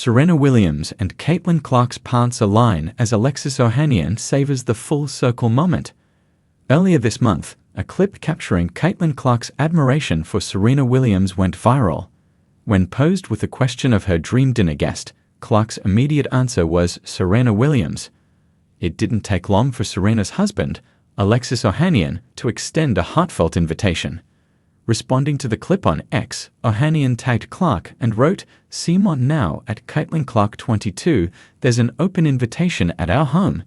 Serena Williams and Caitlin Clark's paths align as Alexis Ohanian savors the full circle moment. Earlier this month, a clip capturing Caitlin Clark's admiration for Serena Williams went viral. When posed with a question of her dream dinner guest, Clark's immediate answer was Serena Williams. It didn't take long for Serena's husband, Alexis Ohanian, to extend a heartfelt invitation. Responding to the clip on X, Ohanian tagged Clark and wrote, "See me now at Caitlin Clark 22, there's an open invitation at our home."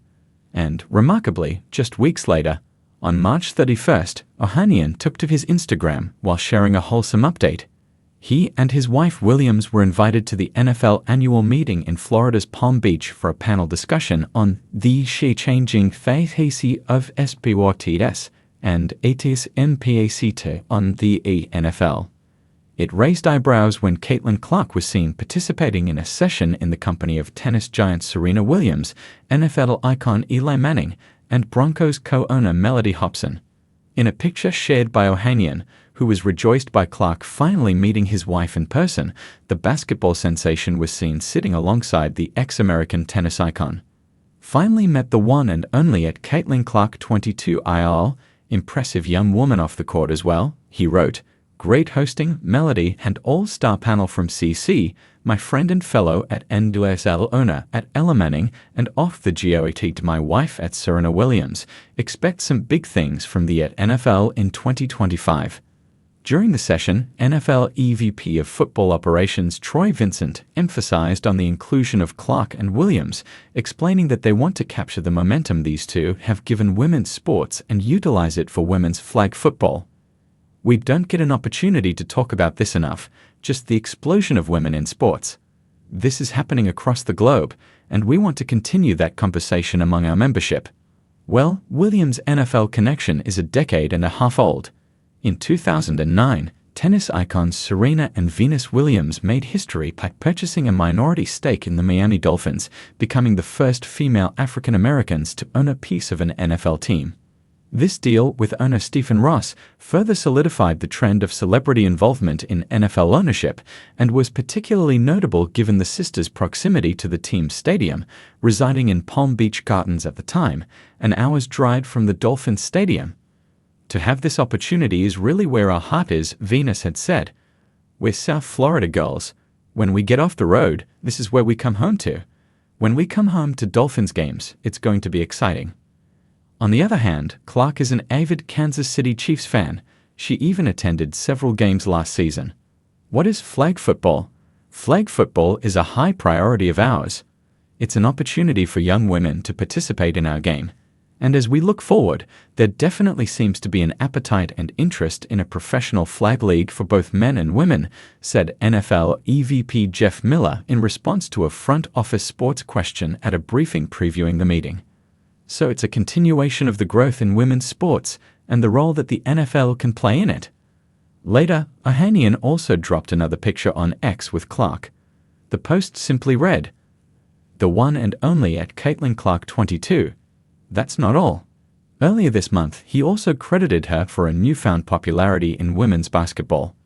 And, remarkably, just weeks later, on March 31st, Ohanian took to his Instagram while sharing a wholesome update. He and his wife Williams were invited to the NFL annual meeting in Florida's Palm Beach for a panel discussion on the changing face of sports and etis impact on the NFL. It raised eyebrows when Caitlin Clark was seen participating in a session in the company of tennis giant Serena Williams, NFL icon Eli Manning, and Broncos co-owner Mellody Hobson. In a picture shared by Ohanian, who was rejoiced by Clark finally meeting his wife in person, the basketball sensation was seen sitting alongside the ex-American tennis icon. "Finally met the one and only at Caitlin Clark 22 IL. Impressive young woman off the court as well," he wrote. "Great hosting, Mellody, and all-star panel from CC, my friend and fellow at NWSL owner at Ella Manning, and off the GOAT to my wife at Serena Williams. Expect some big things from the NFL in 2025. During the session, NFL EVP of Football Operations Troy Vincent emphasized on the inclusion of Clark and Williams, explaining that they want to capture the momentum these two have given women's sports and utilize it for women's flag football. "We don't get an opportunity to talk about this enough, just the explosion of women in sports. This is happening across the globe, and we want to continue that conversation among our membership." Well, Williams' NFL connection is a decade and a half old. In 2009, tennis icons Serena and Venus Williams made history by purchasing a minority stake in the Miami Dolphins, becoming the first female African Americans to own a piece of an NFL team. This deal, with owner Stephen Ross, further solidified the trend of celebrity involvement in NFL ownership and was particularly notable given the sisters' proximity to the team's stadium, residing in Palm Beach Gardens at the time, an hour's drive from the Dolphins stadium. "To have this opportunity is really where our heart is," Venus had said. "We're South Florida girls. When we get off the road, this is where we come home to. When we come home to Dolphins games, it's going to be exciting." On the other hand, Clark is an avid Kansas City Chiefs fan. She even attended several games last season. "What is flag football? Flag football is a high priority of ours. It's an opportunity for young women to participate in our game. And as we look forward, there definitely seems to be an appetite and interest in a professional flag league for both men and women," said NFL EVP Jeff Miller in response to a front office sports question at a briefing previewing the meeting. So it's a continuation of the growth in women's sports and the role that the NFL can play in it. Later, Ohanian also dropped another picture on X with Clark. The post simply read, "The one and only at Caitlin Clark 22. That's not all." Earlier this month, he also credited her for a newfound popularity in women's basketball.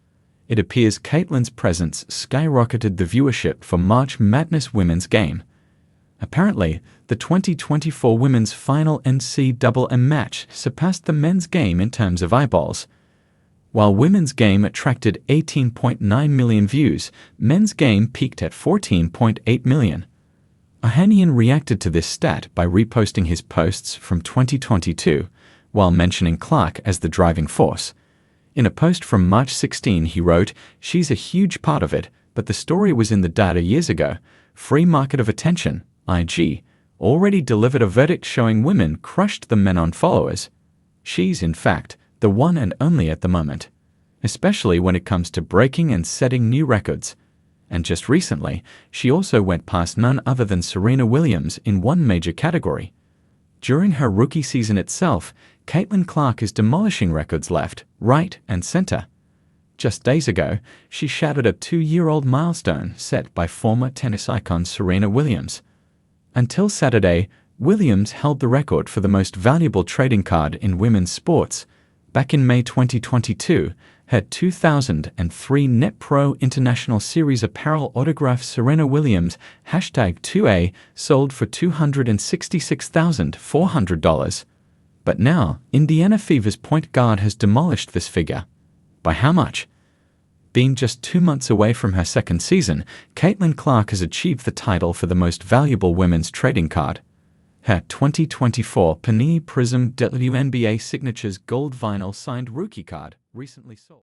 It appears Caitlin's presence skyrocketed the viewership for March Madness women's game. Apparently, the 2024 women's final NCAA match surpassed the men's game in terms of eyeballs. While women's game attracted 18.9 million views, men's game peaked at 14.8 million. Ohanian reacted to this stat by reposting his posts from 2022, while mentioning Clark as the driving force. In a post from March 16, he wrote, "She's a huge part of it, but the story was in the data years ago. Free market of attention, IG, already delivered a verdict showing women crushed the men on followers. She's, in fact, the one and only at the moment, especially when it comes to breaking and setting new records." And just recently, she also went past none other than Serena Williams in one major category. During her rookie season itself, Caitlin Clark is demolishing records left, right, and center. Just days ago, she shattered a 2-year-old milestone set by former tennis icon Serena Williams. Until Saturday, Williams held the record for the most valuable trading card in women's sports. Back in May 2022, Her 2003 Net Pro International Series apparel autograph Serena Williams #2A sold for $266,400. But now, Indiana Fever's point guard has demolished this figure. By how much? Being just 2 months away from her second season, Caitlin Clark has achieved the title for the most valuable women's trading card. Her 2024 Panini Prism WNBA Signatures Gold Vinyl Signed Rookie card recently sold.